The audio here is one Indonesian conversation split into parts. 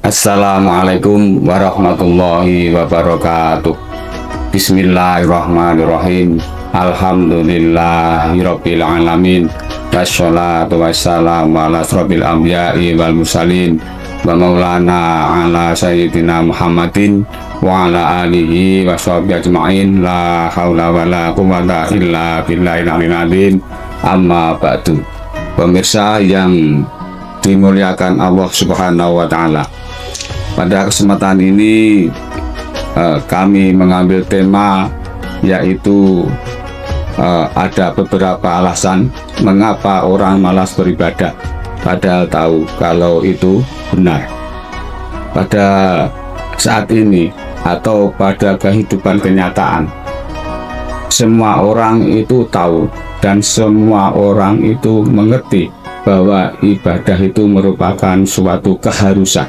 Assalamualaikum warahmatullahi wabarakatuh. Bismillahirrahmanirrahim. Alhamdulillahirabbil alamin. Wassalatu wassalamu ala asrofil anbiya'i wal mursalin wa maulana ala sayyidina Muhammadin wa ala alihi wa sahbihi ajma'in. La haula wa la quwwata illa billahil aliyyil azim. Amma ba'du. Pemirsa yang dimuliakan Allah Subhanahu wa taala. Pada kesempatan ini kami mengambil tema yaitu ada beberapa alasan mengapa orang malas beribadah padahal tahu kalau itu benar. Pada saat ini atau pada kehidupan kenyataan, semua orang itu tahu dan semua orang itu mengerti bahwa ibadah itu merupakan suatu keharusan,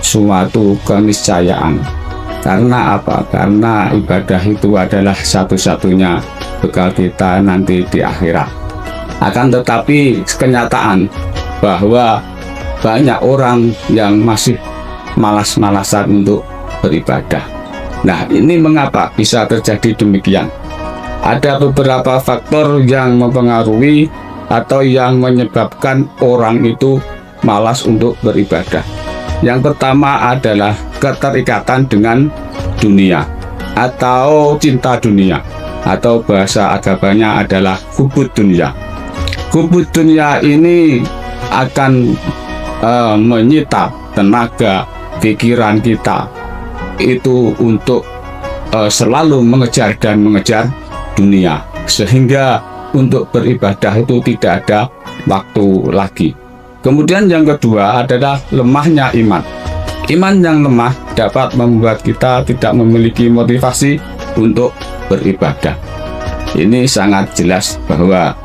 suatu keniscayaan. Karena apa? Karena ibadah itu adalah satu-satunya bekal kita nanti di akhirat. Akan tetapi kenyataan bahwa banyak orang yang masih malas-malasan untuk beribadah. Nah, ini mengapa bisa terjadi demikian? Ada beberapa faktor yang mempengaruhi atau yang menyebabkan orang itu malas untuk beribadah. Yang pertama adalah keterikatan dengan dunia atau cinta dunia, atau bahasa agamanya adalah hubud dunia. Hubud dunia ini akan menyita tenaga pikiran kita itu untuk selalu mengejar dan mengejar dunia, sehingga untuk beribadah itu tidak ada waktu lagi. Kemudian yang kedua adalah lemahnya iman. Iman yang lemah dapat membuat kita tidak memiliki motivasi untuk beribadah. Ini sangat jelas bahwa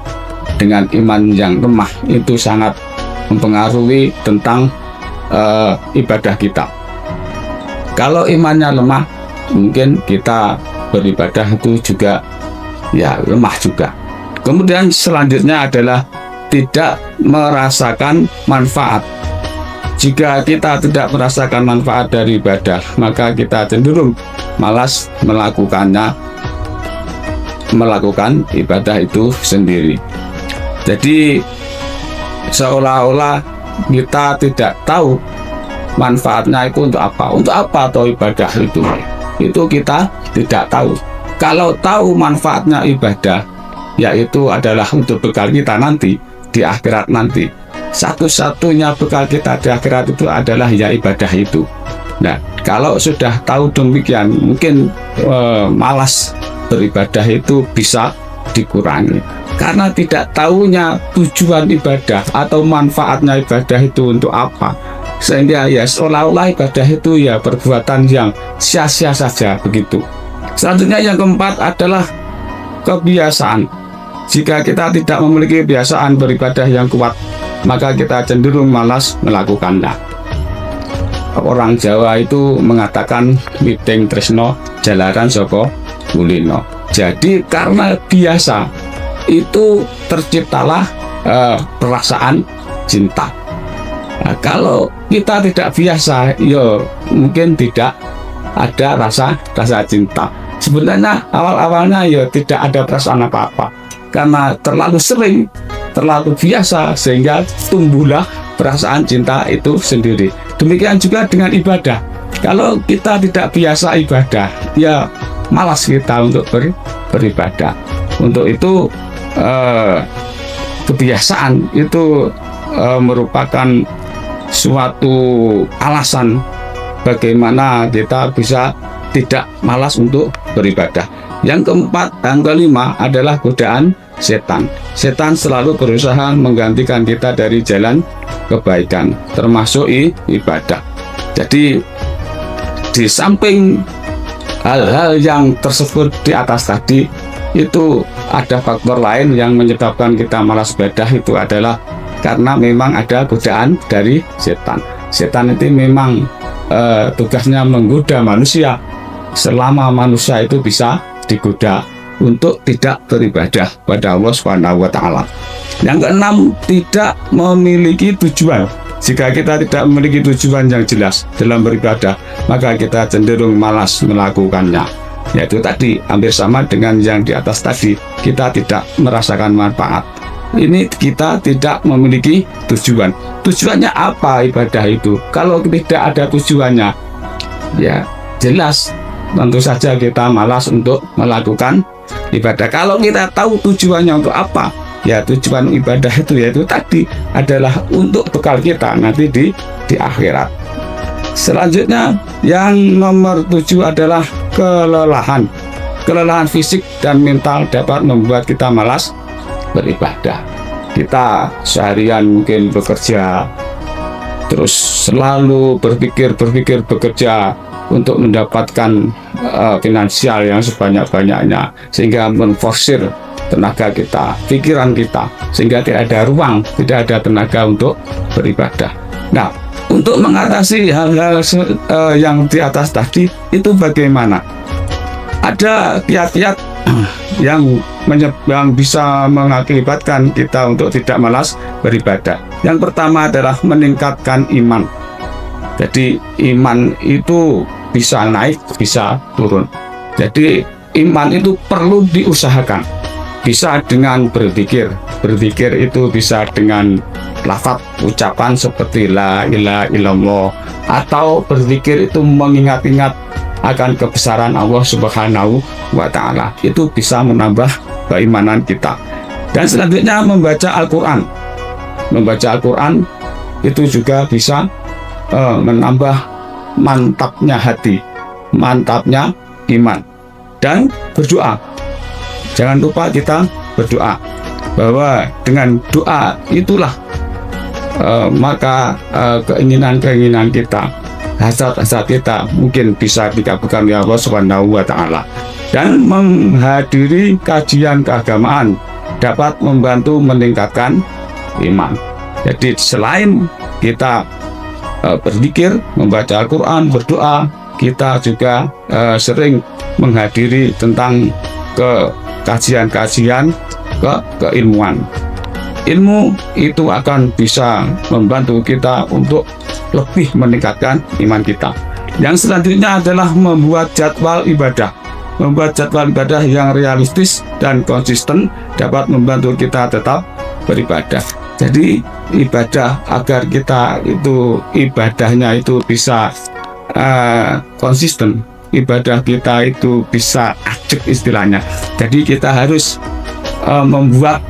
dengan iman yang lemah itu sangat mempengaruhi tentang ibadah kita. Kalau imannya lemah, mungkin kita beribadah itu juga ya lemah juga. Kemudian selanjutnya adalah tidak merasakan manfaat. Jika kita tidak merasakan manfaat dari ibadah, maka kita cenderung malas melakukan ibadah itu sendiri. Jadi seolah-olah kita tidak tahu manfaatnya itu untuk apa. Untuk apa atau ibadah itu? Itu kita tidak tahu. Kalau tahu manfaatnya ibadah, yaitu adalah untuk bekal kita nanti di akhirat nanti. Satu-satunya bekal kita di akhirat itu adalah ya ibadah itu. Nah, kalau sudah tahu demikian, mungkin malas beribadah itu bisa dikurangi. Karena tidak tahunya tujuan ibadah atau manfaatnya ibadah itu untuk apa. Sehingga ya seolah-olah ibadah itu ya perbuatan yang sia-sia saja begitu. Selanjutnya yang keempat adalah kebiasaan. Jika kita tidak memiliki kebiasaan beribadah yang kuat, maka kita cenderung malas melakukannya. Orang Jawa itu mengatakan witing tresno jalaran saka kulino. Jadi karena biasa itu terciptalah perasaan cinta. Nah, kalau kita tidak biasa, ya mungkin tidak ada rasa cinta. Sebenarnya awal-awalnya ya tidak ada perasaan apa-apa, karena terlalu sering, terlalu biasa, sehingga tumbuhlah perasaan cinta itu sendiri. Demikian juga dengan ibadah. Kalau kita tidak biasa ibadah, ya malas kita untuk beribadah. Untuk itu kebiasaan itu merupakan suatu alasan bagaimana kita bisa tidak malas untuk beribadah. Yang keempat, yang kelima adalah godaan setan. Setan selalu berusaha menggantikan kita dari jalan kebaikan, termasuk ibadah. Jadi di samping hal-hal yang tersebut di atas tadi, itu ada faktor lain yang menyebabkan kita malas ibadah, itu adalah karena memang ada godaan dari setan. Setan itu memang tugasnya menggoda manusia selama manusia itu bisa digoda untuk tidak beribadah pada Allah Subhanahu wa taala. Yang keenam, tidak memiliki tujuan. jika kita tidak memiliki tujuan yang jelas dalam beribadah, maka kita cenderung malas melakukannya. Yaitu tadi hampir sama dengan yang di atas tadi, kita tidak merasakan manfaat. Ini kita tidak memiliki tujuan. Tujuannya apa ibadah itu? Kalau tidak ada tujuannya, ya jelas tentu saja kita malas untuk melakukan ibadah. Kalau kita tahu tujuannya untuk apa, ya tujuan ibadah itu yaitu tadi adalah untuk bekal kita nanti di akhirat. Selanjutnya yang nomor 7 adalah kelelahan. Kelelahan fisik dan mental dapat membuat kita malas beribadah. Kita seharian mungkin bekerja, terus selalu berpikir bekerja untuk mendapatkan finansial yang sebanyak-banyaknya, sehingga menforsir tenaga kita, pikiran kita, sehingga tidak ada ruang, tidak ada tenaga untuk beribadah. Nah, untuk mengatasi hal-hal yang di atas tadi itu bagaimana? Ada kiat-kiat yang bisa mengakibatkan kita untuk tidak malas beribadah. Yang pertama adalah meningkatkan iman. Jadi iman itu bisa naik, bisa turun. Jadi iman itu perlu diusahakan. Bisa dengan berzikir. Berzikir itu bisa dengan lafaz ucapan seperti la ilaha illallah, atau berzikir itu mengingat-ingat akan kebesaran Allah Subhanahu wa Ta'ala. Itu bisa menambah keimanan kita. Dan selanjutnya membaca Al-Quran. Membaca Al-Quran itu juga bisa menambah mantapnya hati, mantapnya iman. Dan berdoa. Jangan lupa kita berdoa, bahwa dengan doa itulah maka keinginan-keinginan kita, hasrat-hasrat kita mungkin bisa dikabulkan oleh Allah Subhanahu wa Ta'ala. Dan menghadiri kajian keagamaan dapat membantu meningkatkan iman. Jadi selain kita berzikir, membaca Al-Quran, berdoa, kita juga sering menghadiri tentang kajian-kajian keilmuan. Ilmu itu akan bisa membantu kita untuk lebih meningkatkan iman kita. Yang selanjutnya adalah membuat jadwal ibadah. Membuat jadwal ibadah yang realistis dan konsisten dapat membantu kita tetap beribadah. Jadi ibadah, agar kita itu ibadahnya itu bisa konsisten, ibadah kita itu bisa ajak istilahnya. Jadi kita harus membuat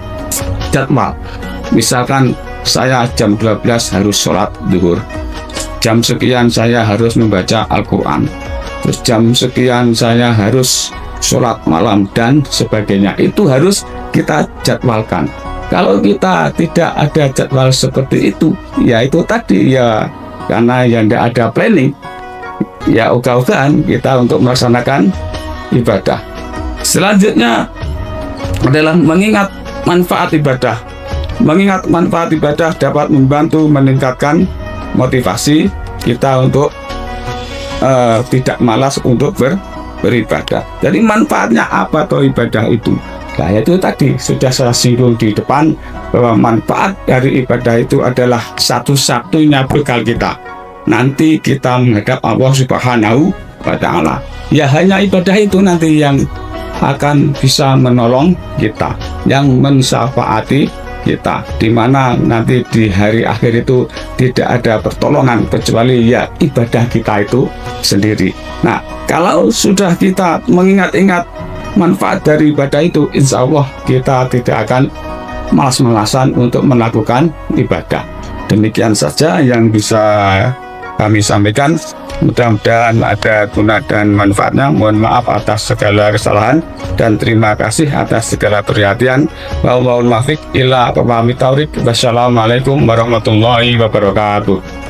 jadwal. Misalkan saya jam 12 harus sholat zuhur, jam sekian saya harus membaca Al-Quran, terus jam sekian saya harus sholat malam dan sebagainya. Itu harus kita jadwalkan. Kalau kita tidak ada jadwal seperti itu, ya itu tadi ya, karena yang tidak ada planning, ya ogah-ogahan kita untuk melaksanakan ibadah. Selanjutnya adalah mengingat manfaat ibadah. Mengingat manfaat ibadah dapat membantu meningkatkan motivasi kita untuk tidak malas untuk beribadah. Jadi manfaatnya apa toh ibadah itu? Nah, itu tadi sudah saya singgung di depan, bahwa manfaat dari ibadah itu adalah satu-satunya bekal kita nanti kita menghadap Allah Subhanahu wa Ta'ala. Ya hanya ibadah itu nanti yang akan bisa menolong kita, yang mensyafaati kita, dimana nanti di hari akhir itu tidak ada pertolongan kecuali ya ibadah kita itu sendiri. Nah, kalau sudah kita mengingat-ingat manfaat dari ibadah itu, insya Allah kita tidak akan malas-malasan untuk melakukan ibadah. Demikian saja yang bisa kami sampaikan. Mudah-mudahan ada guna dan manfaatnya. Mohon maaf atas segala kesalahan dan terima kasih atas segala perhatian. Wassalamualaikum warahmatullahi wabarakatuh.